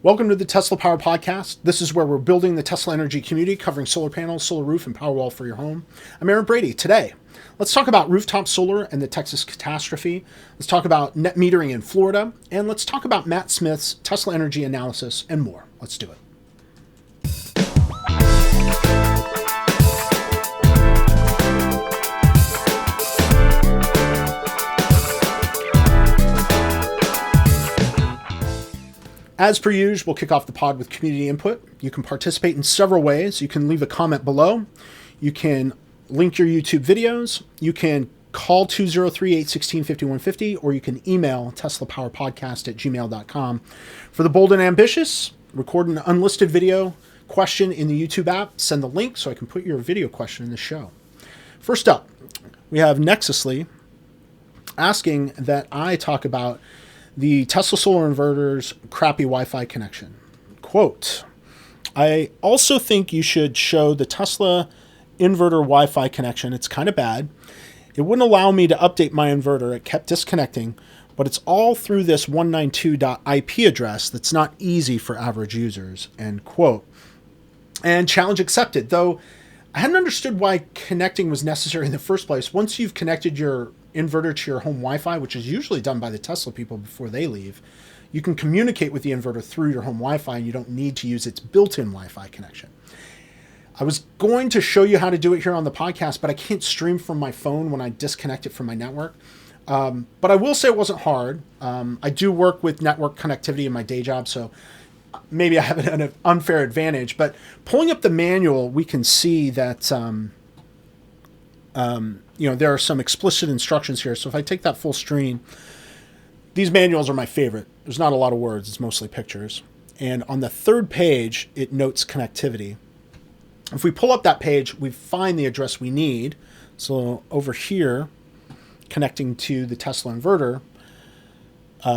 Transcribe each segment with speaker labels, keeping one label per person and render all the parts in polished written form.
Speaker 1: Welcome to the Tesla Power Podcast. This is where we're building the Tesla energy community, covering solar panels, solar roof, and Powerwall for your home. I'm Aaron Brady. Today, let's talk about rooftop solar and the Texas catastrophe. Let's talk about net metering in Florida, and let's talk about Matt Smith's Tesla energy analysis and more. Let's do it. As per usual, we'll kick off the pod with community input. You can participate in several ways. You can leave a comment below. You can link your YouTube videos. You can call 203-816-5150, or you can email teslapowerpodcast@gmail.com. For the bold and ambitious, record an unlisted video question in the YouTube app. Send the link so I can put your video question in the show. First up, we have Nexusly asking that I talk about the Tesla solar inverter's crappy Wi-Fi connection. Quote, I also think you should show the Tesla inverter Wi-Fi connection. It's kind of bad. It wouldn't allow me to update my inverter. It kept disconnecting, but it's all through this 192.IP address that's not easy for average users, end quote. And challenge accepted, though I hadn't understood why connecting was necessary in the first place. Once you've connected your inverter to your home Wi-Fi, which is usually done by the Tesla people before they leave, you can communicate with the inverter through your home Wi-Fi, and you don't need to use its built-in Wi-Fi connection. I was going to show you how to do it here on the podcast, but I can't stream from my phone when I disconnect it from my network. But I will say it wasn't hard. I do work with network connectivity in my day job, so maybe I have an unfair advantage. But pulling up the manual, we can see that there are some explicit instructions here. So if I take that full screen, these manuals are my favorite. There's not a lot of words. It's mostly pictures. And on the third page, it notes connectivity. If we pull up that page, we find the address we need. So over here, connecting to the Tesla inverter,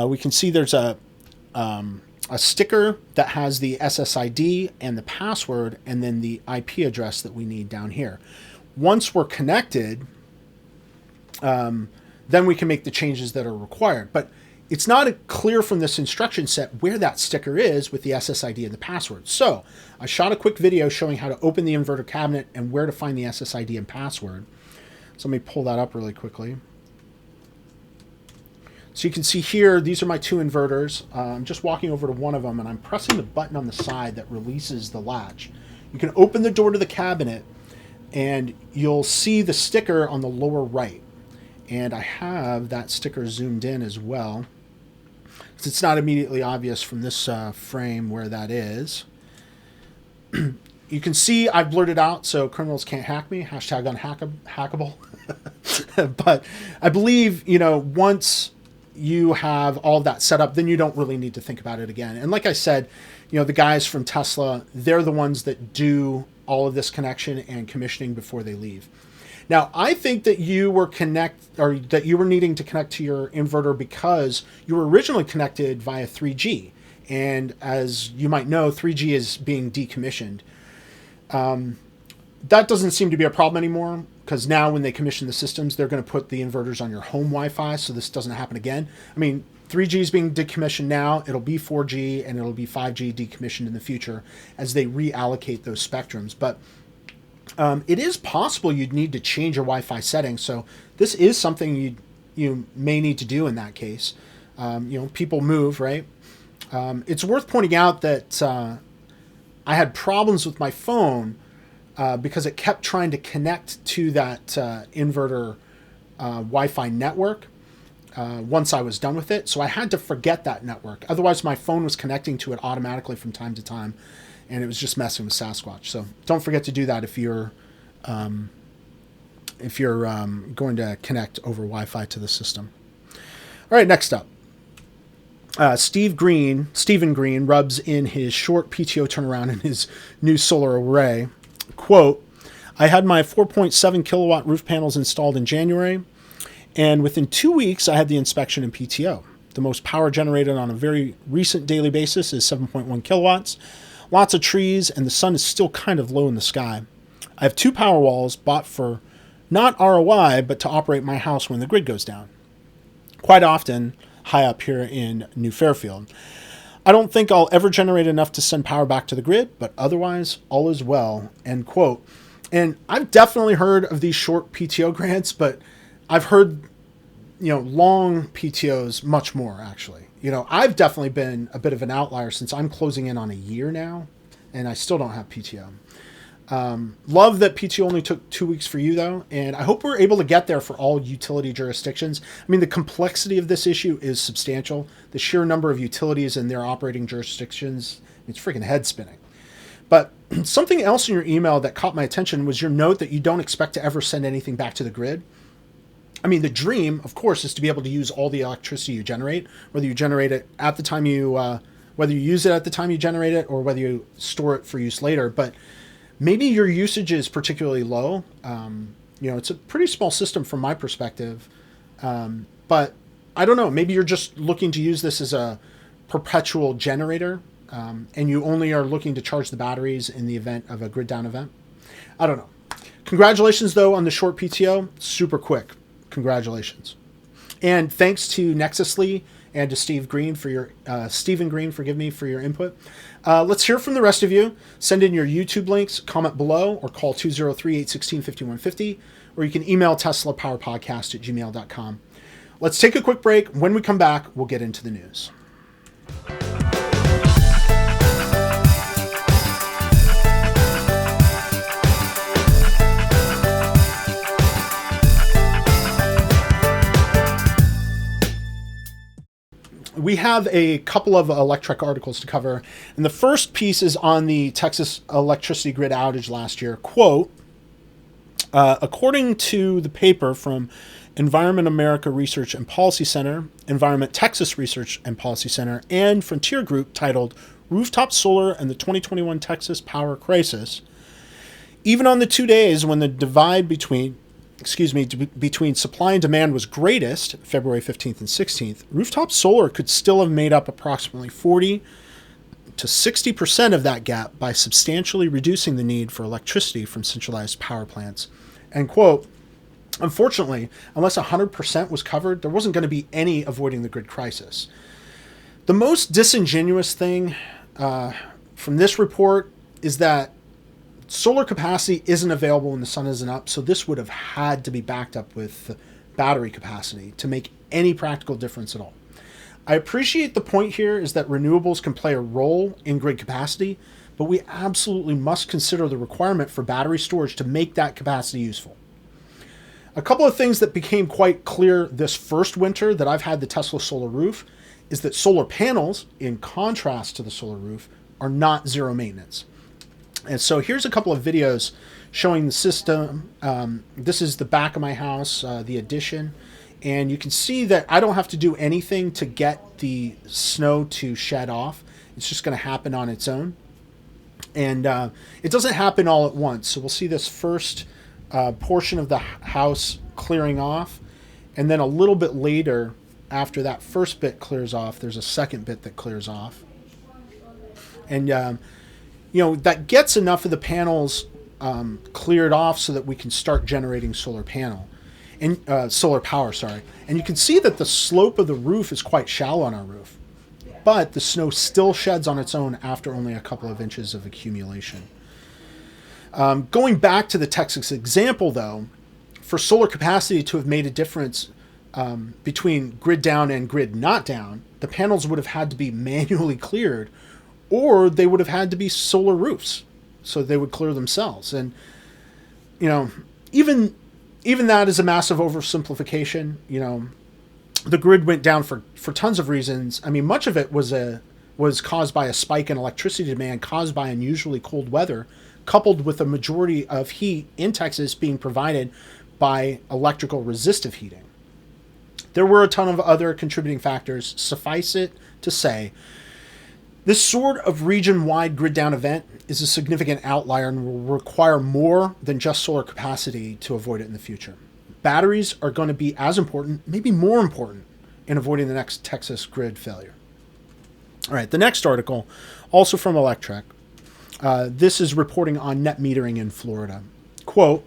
Speaker 1: we can see there's a sticker that has the SSID and the password, and then the IP address that we need down here. Once we're connected, then we can make the changes that are required. But it's not clear from this instruction set where that sticker is with the SSID and the password. So I shot a quick video showing how to open the inverter cabinet and where to find the SSID and password. So let me pull that up really quickly. So you can see here, these are my two inverters. I'm just walking over to one of them, and I'm pressing the button on the side that releases the latch. You can open the door to the cabinet, and you'll see the sticker on the lower right. And I have that sticker zoomed in as well. It's not immediately obvious from this frame where that is. You can see I've blurred it out so criminals can't hack me. Hashtag unhackable. But I believe, once you have all of that set up, then you don't really need to think about it again. And like I said, the guys from Tesla, they're the ones that do all of this connection and commissioning before they leave. Now, I think that you were needing to connect to your inverter because you were originally connected via 3G. And as you might know, 3G is being decommissioned. That doesn't seem to be a problem anymore, because now when they commission the systems, they're going to put the inverters on your home Wi-Fi, so this doesn't happen again. 3G is being decommissioned now. It'll be 4G, and it'll be 5G decommissioned in the future as they reallocate those spectrums. But it is possible you'd need to change your Wi-Fi settings, so this is something you may need to do in that case. People move, right? It's worth pointing out that I had problems with my phone because it kept trying to connect to that inverter Wi-Fi network once I was done with it. So I had to forget that network. Otherwise, my phone was connecting to it automatically from time to time, and it was just messing with Sasquatch. So don't forget to do that if you're going to connect over Wi-Fi to the system. All right, next up. Stephen Green rubs in his short PTO turnaround in his new solar array. Quote, I had my 4.7 kilowatt roof panels installed in January, and within 2 weeks I had the inspection and PTO. The most power generated on a very recent daily basis is 7.1 kilowatts. Lots of trees, and the sun is still kind of low in the sky. I have 2 power walls bought for not ROI, but to operate my house when the grid goes down. Quite often, high up here in New Fairfield. I don't think I'll ever generate enough to send power back to the grid, but otherwise, all is well, end quote. And I've definitely heard of these short PTO grants, but I've heard, long PTOs much more, actually. I've definitely been a bit of an outlier since I'm closing in on a year now, and I still don't have PTO. Love that PTO only took 2 weeks for you, though, and I hope we're able to get there for all utility jurisdictions. I mean, the complexity of this issue is substantial. The sheer number of utilities and their operating jurisdictions, it's freaking head spinning. But something else in your email that caught my attention was your note that you don't expect to ever send anything back to the grid. I mean, the dream, of course, is to be able to use all the electricity you generate, whether you generate it at the time whether you use it at the time you generate it, or whether you store it for use later. But maybe your usage is particularly low. It's a pretty small system from my perspective. But I don't know, maybe you're just looking to use this as a perpetual generator, and you only are looking to charge the batteries in the event of a grid down event. I don't know. Congratulations, though, on the short PTO. Super quick. Congratulations. And thanks to Nexusly and to Stephen Green for your input. Let's hear from the rest of you. Send in your YouTube links, comment below, or call 203-816-5150, or you can email teslapowerpodcast@gmail.com. Let's take a quick break. When we come back, we'll get into the news. We have a couple of electric articles to cover, and the first piece is on the Texas electricity grid outage last year. Quote, according to the paper from Environment America Research and Policy Center, Environment Texas Research and Policy Center, and Frontier Group, titled Rooftop Solar and the 2021 Texas Power Crisis, even on the 2 days when the divide between supply and demand was greatest, February 15th and 16th, rooftop solar could still have made up approximately 40 to 60% of that gap by substantially reducing the need for electricity from centralized power plants. End quote. Unfortunately, unless 100% was covered, there wasn't going to be any avoiding the grid crisis. The most disingenuous thing from this report is that solar capacity isn't available when the sun isn't up, so this would have had to be backed up with battery capacity to make any practical difference at all. I appreciate the point here is that renewables can play a role in grid capacity, but we absolutely must consider the requirement for battery storage to make that capacity useful. A couple of things that became quite clear this first winter that I've had the Tesla solar roof is that solar panels, in contrast to the solar roof, are not zero maintenance. And so here's a couple of videos showing the system. This is the back of my house, the addition. And you can see that I don't have to do anything to get the snow to shed off. It's just going to happen on its own. And it doesn't happen all at once. So we'll see this first portion of the house clearing off. And then a little bit later, after that first bit clears off, there's a second bit that clears off. And that gets enough of the panels cleared off so that we can start generating solar power. And you can see that the slope of the roof is quite shallow on our roof, but the snow still sheds on its own after only a couple of inches of accumulation. Going back to the Texas example, though, for solar capacity to have made a difference between grid down and grid not down, the panels would have had to be manually cleared, or they would have had to be solar roofs, so they would clear themselves. And, even that is a massive oversimplification. The grid went down for tons of reasons. I mean, much of it was caused by a spike in electricity demand caused by unusually cold weather, coupled with a majority of heat in Texas being provided by electrical resistive heating. There were a ton of other contributing factors. Suffice it to say, this sort of region-wide grid-down event is a significant outlier and will require more than just solar capacity to avoid it in the future. Batteries are going to be as important, maybe more important, in avoiding the next Texas grid failure. All right, the next article, also from Electrek. This is reporting on net metering in Florida. Quote,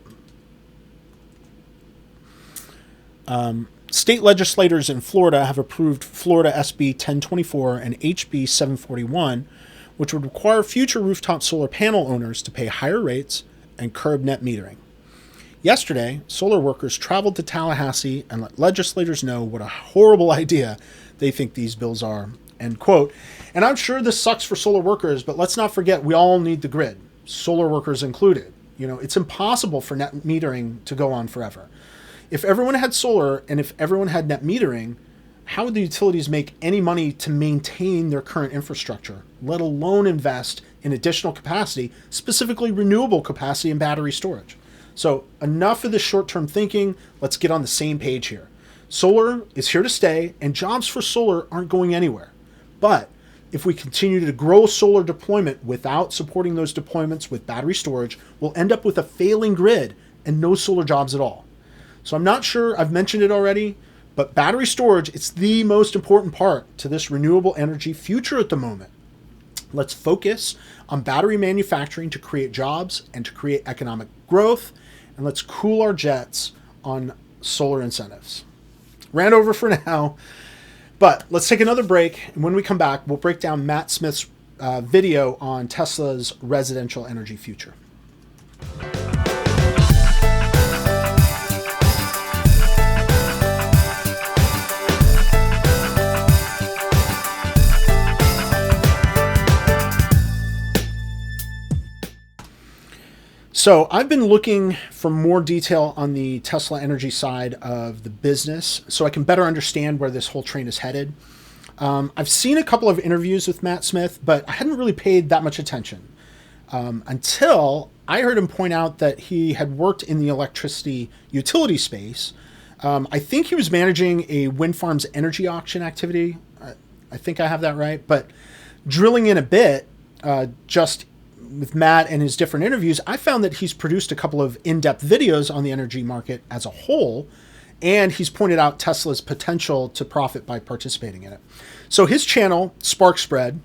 Speaker 1: State legislators in Florida have approved Florida SB 1024 and HB 741, which would require future rooftop solar panel owners to pay higher rates and curb net metering. Yesterday, solar workers traveled to Tallahassee and let legislators know what a horrible idea they think these bills are, end quote. And I'm sure this sucks for solar workers, but let's not forget we all need the grid, solar workers included. It's impossible for net metering to go on forever. If everyone had solar and if everyone had net metering, how would the utilities make any money to maintain their current infrastructure, let alone invest in additional capacity, specifically renewable capacity and battery storage? So enough of this short-term thinking. Let's get on the same page here. Solar is here to stay, and jobs for solar aren't going anywhere. But if we continue to grow solar deployment without supporting those deployments with battery storage, we'll end up with a failing grid and no solar jobs at all. So I'm not sure I've mentioned it already, but battery storage, it's the most important part to this renewable energy future at the moment. Let's focus on battery manufacturing to create jobs and to create economic growth, and let's cool our jets on solar incentives. Ran over for now, but let's take another break, and when we come back, we'll break down Matt Smith's video on Tesla's residential energy future. So I've been looking for more detail on the Tesla energy side of the business so I can better understand where this whole train is headed. I've seen a couple of interviews with Matt Smith, but I hadn't really paid that much attention until I heard him point out that he had worked in the electricity utility space. I think he was managing a wind farm's energy auction activity. I think I have that right. But drilling in a bit, just with Matt and his different interviews, I found that he's produced a couple of in-depth videos on the energy market as a whole, and he's pointed out Tesla's potential to profit by participating in it. So his channel, Spark Spread,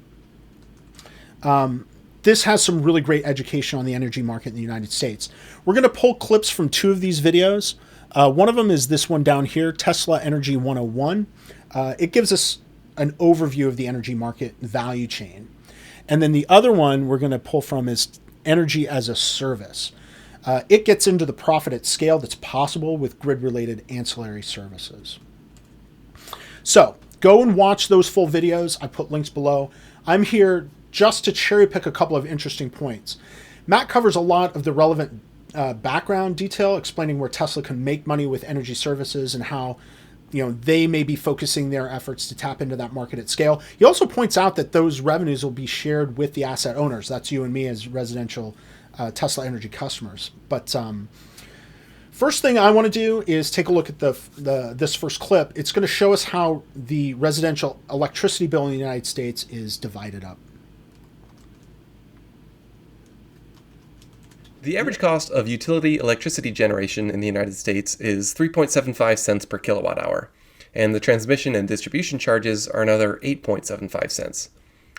Speaker 1: this has some really great education on the energy market in the United States. We're going to pull clips from two of these videos. One of them is this one down here, Tesla Energy 101. It gives us an overview of the energy market value chain. And then the other one we're going to pull from is Energy as a Service. It gets into the profit at scale that's possible with grid-related ancillary services. So go and watch those full videos. I put links below. I'm here just to cherry pick a couple of interesting points. Matt covers a lot of the relevant background detail, explaining where Tesla can make money with energy services and how they may be focusing their efforts to tap into that market at scale. He also points out that those revenues will be shared with the asset owners. That's you and me as residential Tesla energy customers. But first thing I want to do is take a look at this first clip. It's going to show us how the residential electricity bill in the United States is divided up.
Speaker 2: The average cost of utility electricity generation in the United States is 3.75 cents per kilowatt hour, and the transmission and distribution charges are another 8.75 cents.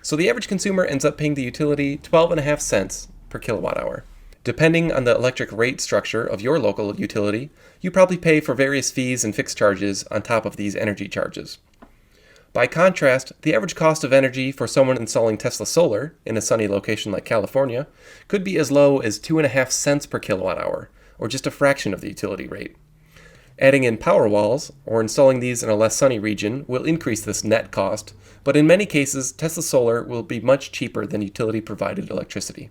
Speaker 2: So the average consumer ends up paying the utility 12.5 cents per kilowatt hour. Depending on the electric rate structure of your local utility, you probably pay for various fees and fixed charges on top of these energy charges. By contrast, the average cost of energy for someone installing Tesla Solar in a sunny location like California could be as low as 2.5 cents per kilowatt hour, or just a fraction of the utility rate. Adding in power walls, or installing these in a less sunny region, will increase this net cost, but in many cases, Tesla Solar will be much cheaper than utility-provided electricity.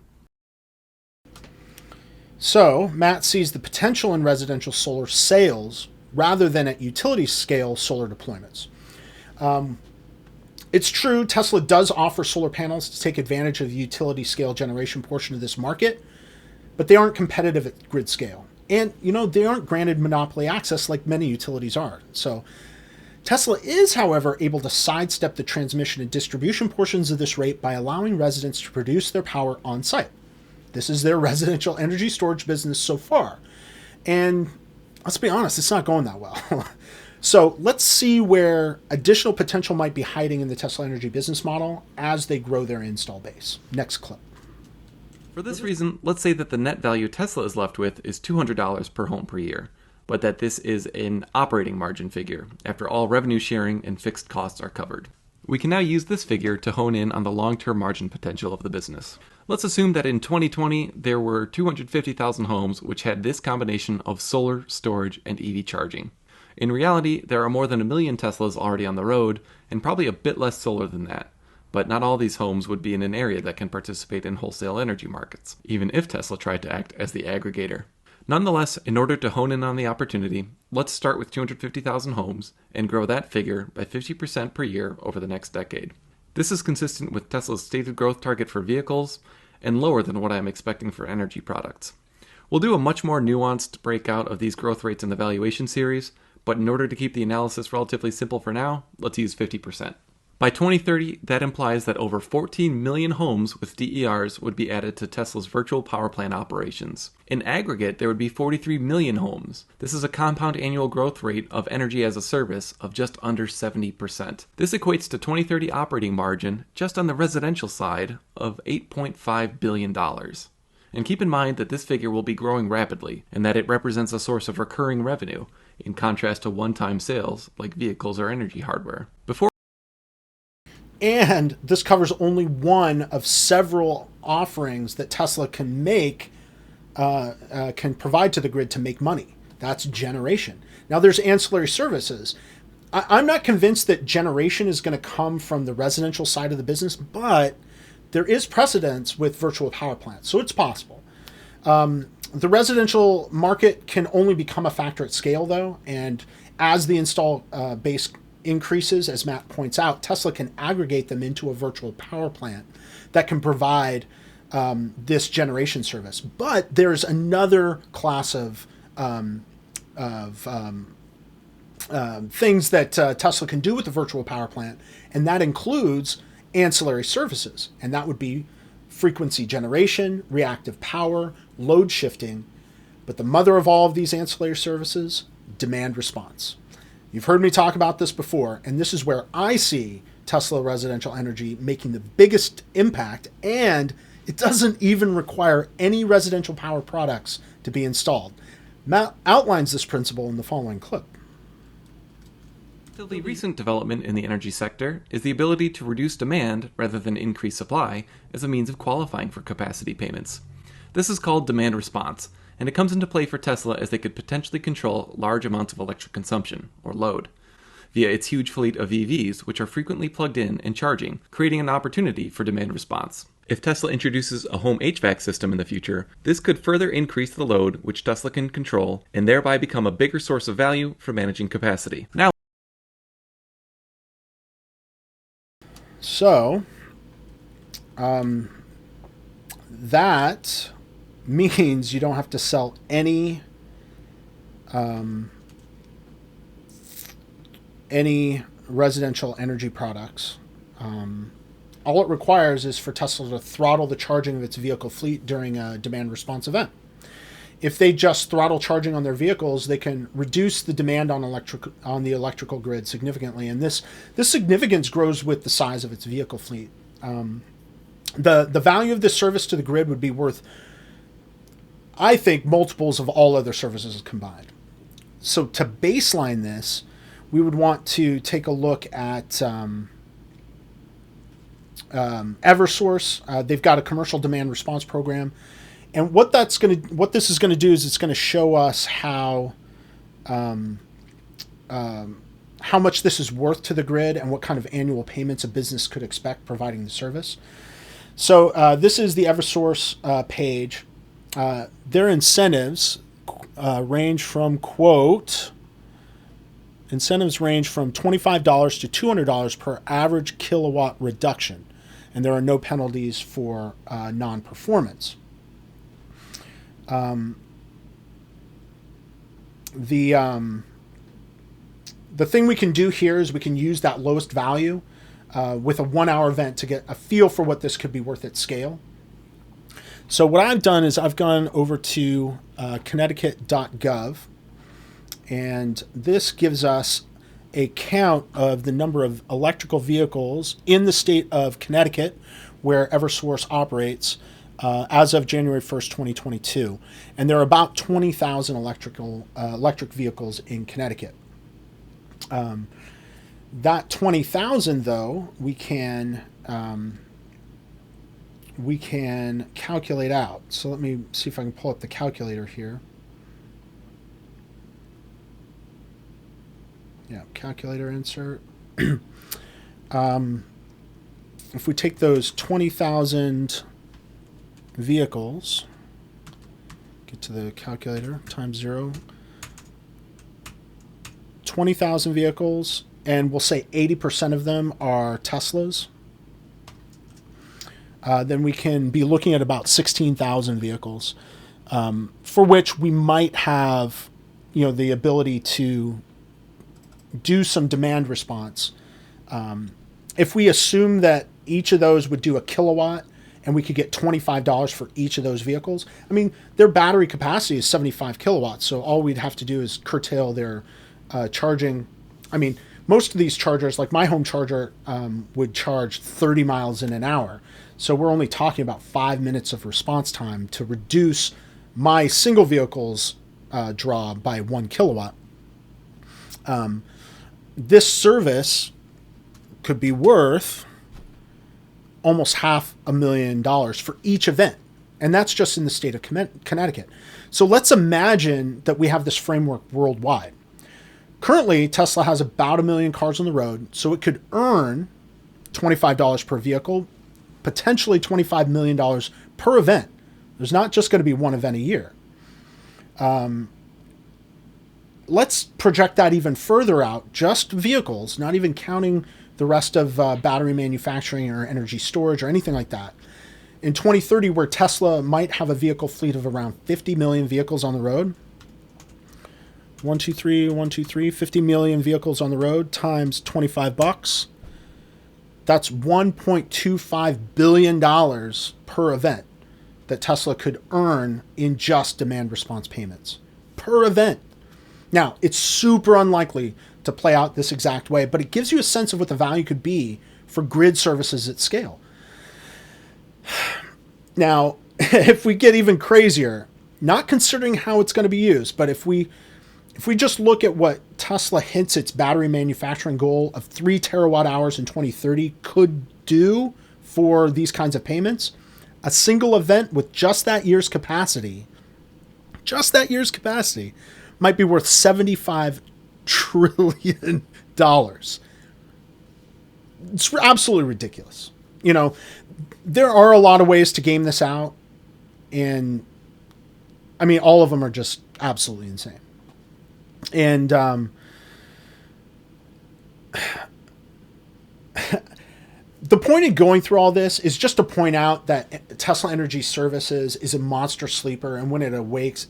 Speaker 1: So, Matt sees the potential in residential solar sales rather than at utility-scale solar deployments. It's true, Tesla does offer solar panels to take advantage of the utility scale generation portion of this market, but they aren't competitive at grid scale. And, they aren't granted monopoly access like many utilities are. So Tesla is, however, able to sidestep the transmission and distribution portions of this rate by allowing residents to produce their power on site. This is their residential energy storage business so far. And let's be honest, it's not going that well. So let's see where additional potential might be hiding in the Tesla energy business model as they grow their install base. Next clip.
Speaker 3: For this reason, let's say that the net value Tesla is left with is $200 per home per year. but that this is an operating margin figure, after all revenue sharing and fixed costs are covered. We can now use this figure to hone in on the long-term margin potential of the business. Let's assume that in 2020, there were 250,000 homes which had this combination of solar, storage, and EV charging. In reality, there are more than 1 million Teslas already on the road, and probably a bit less solar than that. But not all these homes would be in an area that can participate in wholesale energy markets, even if Tesla tried to act as the aggregator. Nonetheless, in order to hone in on the opportunity, let's start with 250,000 homes and grow that figure by 50% per year over the next decade. This is consistent with Tesla's stated growth target for vehicles and lower than what I'm expecting for energy products. We'll do a much more nuanced breakout of these growth rates in the valuation series, but in order to keep the analysis relatively simple for now, let's use 50%. By 2030, that implies that over 14 million homes with DERs would be added to Tesla's virtual power plant operations. In aggregate, there would be 43 million homes. This is a compound annual growth rate of energy as a service of just under 70%. This equates to 2030 operating margin, just on the residential side, of $8.5 billion. And keep in mind that this figure will be growing rapidly, and that it represents a source of recurring revenue, in contrast to one-time sales like vehicles or energy hardware.
Speaker 1: And this covers only one of several offerings that Tesla can make, can provide to the grid to make money. That's generation. Now there's ancillary services. I'm not convinced that generation is going to come from the residential side of the business, but there is precedence with virtual power plants, so it's possible. The residential market can only become a factor at scale, though, and as the install base increases, as Matt points out, Tesla can aggregate them into a virtual power plant that can provide this generation service. But there's another class of things that Tesla can do with the virtual power plant, and that includes ancillary services, and that would be frequency generation, reactive power, load shifting. But the mother of all of these ancillary services, demand response. You've heard me talk about this before, and this is where I see Tesla residential energy making the biggest impact, and it doesn't even require any residential power products to be installed. Matt outlines this principle in the following clip.
Speaker 3: The recent development in the energy sector is the ability to reduce demand rather than increase supply as a means of qualifying for capacity payments. This is called demand response, and it comes into play for Tesla as they could potentially control large amounts of electric consumption, or load, via its huge fleet of EVs, which are frequently plugged in and charging, creating an opportunity for demand response. If Tesla introduces a home HVAC system in the future, this could further increase the load which Tesla can control, and thereby become a bigger source of value for managing capacity. Now,
Speaker 1: So, that means you don't have to sell any residential energy products. All it requires is for Tesla to throttle the charging of its vehicle fleet during a demand response event. If they just throttle charging on their vehicles, they can reduce the demand on the electrical grid significantly, and this significance grows with the size of its vehicle fleet. The value of this service to the grid would be worth, I think, multiples of all other services combined. So to baseline this, we would want to take a look at Eversource. They've got a commercial demand response program. And what this is going to do is it's going to show us how much this is worth to the grid and what kind of annual payments a business could expect providing the service. So this is the Eversource page. Their incentives range from, quote, incentives range from $25 to $200 per average kilowatt reduction, and there are no penalties for non-performance. The thing we can do here is we can use that lowest value with a 1 hour event to get a feel for what this could be worth at scale. So what I've done is I've gone over to Connecticut.gov, and this gives us a count of the number of electrical vehicles in the state of Connecticut where Eversource operates as of January 1st, 2022. And there are about 20,000 electric vehicles in Connecticut. That 20,000, though, we can calculate out. So let me see if I can pull up the calculator here. Yeah, calculator insert. If we take those 20,000 vehicles, get to the calculator, times 0, 20,000 vehicles, and we'll say 80% of them are Teslas, then we can be looking at about 16,000 vehicles, for which we might have, the ability to do some demand response. If we assume that each of those would do a kilowatt and we could get $25 for each of those vehicles, I mean, their battery capacity is 75 kilowatts. So all we'd have to do is curtail their charging. I mean, most of these chargers, like my home charger, would charge 30 miles in an hour. So we're only talking about 5 minutes of response time to reduce my single vehicle's draw by 1 kilowatt. This service could be worth almost $500,000 for each event. And that's just in the state of Connecticut. So let's imagine that we have this framework worldwide. Currently, Tesla has about 1 million cars on the road, so it could earn $25 per vehicle, potentially $25 million per event. There's not just going to be one event a year. Let's project that even further out, just vehicles, not even counting the rest of battery manufacturing or energy storage or anything like that. In 2030, where Tesla might have a vehicle fleet of around 50 million vehicles on the road, 50 million vehicles on the road times $25, that's $1.25 billion per event that Tesla could earn in just demand response payments per event. Now, it's super unlikely to play out this exact way, but it gives you a sense of what the value could be for grid services at scale. Now, if we get even crazier, not considering how it's going to be used, but if we just look at what Tesla hints its battery manufacturing goal of 3 terawatt hours in 2030 could do for these kinds of payments, a single event with just that year's capacity might be worth $75 trillion. It's absolutely ridiculous. There are a lot of ways to game this out, and I mean, all of them are just absolutely insane. And the point of going through all this is just to point out that Tesla Energy Services is a monster sleeper, and when it wakes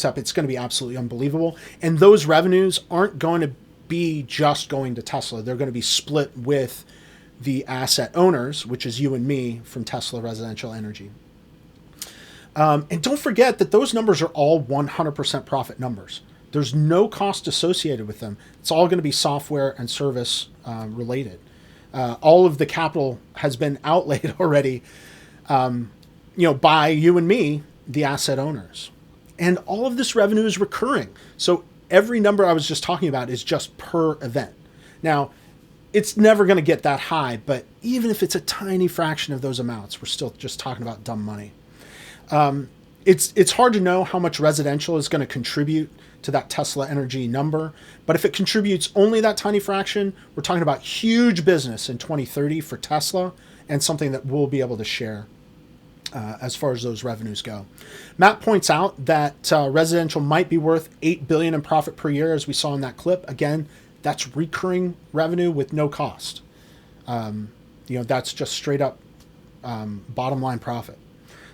Speaker 1: up, it's going to be absolutely unbelievable. And those revenues aren't going to be just going to Tesla. They're going to be split with the asset owners, which is you and me from Tesla Residential Energy. And don't forget that those numbers are all 100% profit numbers. There's no cost associated with them. It's all going to be software and service related. All of the capital has been outlaid already, by you and me, the asset owners. And all of this revenue is recurring. So every number I was just talking about is just per event. Now, it's never going to get that high, but even if it's a tiny fraction of those amounts, we're still just talking about dumb money. It's hard to know how much residential is going to contribute to that Tesla Energy number, but if it contributes only that tiny fraction, we're talking about huge business in 2030 for Tesla, and something that we'll be able to share as far as those revenues go. Matt points out that residential might be worth $8 billion in profit per year, as we saw in that clip. Again, that's recurring revenue with no cost. That's just straight up bottom line profit.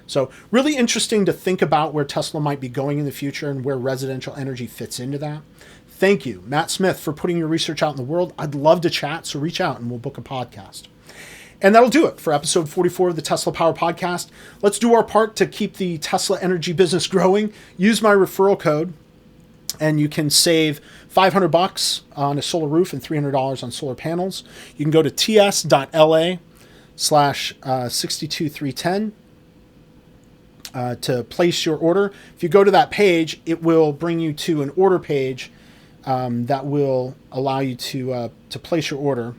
Speaker 1: So really interesting to think about where Tesla might be going in the future and where residential energy fits into that. Thank you, Matt Smith, for putting your research out in the world. I'd love to chat, so reach out and we'll book a podcast. And that'll do it for episode 44 of the Tesla Power Podcast. Let's do our part to keep the Tesla energy business growing. Use my referral code, and you can save $500 on a solar roof and $300 on solar panels. You can go to ts.la/62310 to place your order. If you go to that page, it will bring you to an order page that will allow you to place your order.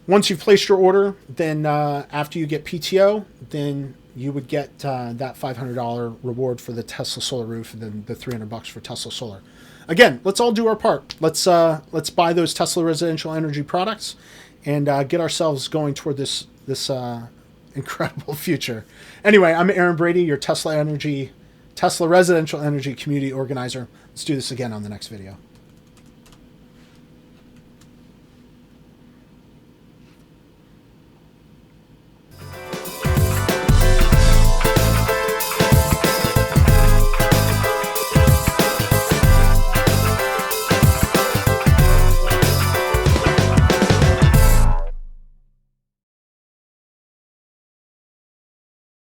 Speaker 1: Once you've placed your order, then after you get PTO, then you would get that $500 reward for the Tesla Solar roof, and then the $300 for Tesla Solar. Again, let's all do our part. Let's buy those Tesla residential energy products and get ourselves going toward this incredible future. Anyway, I'm Aaron Brady, your Tesla residential energy community organizer. Let's do this again on the next video.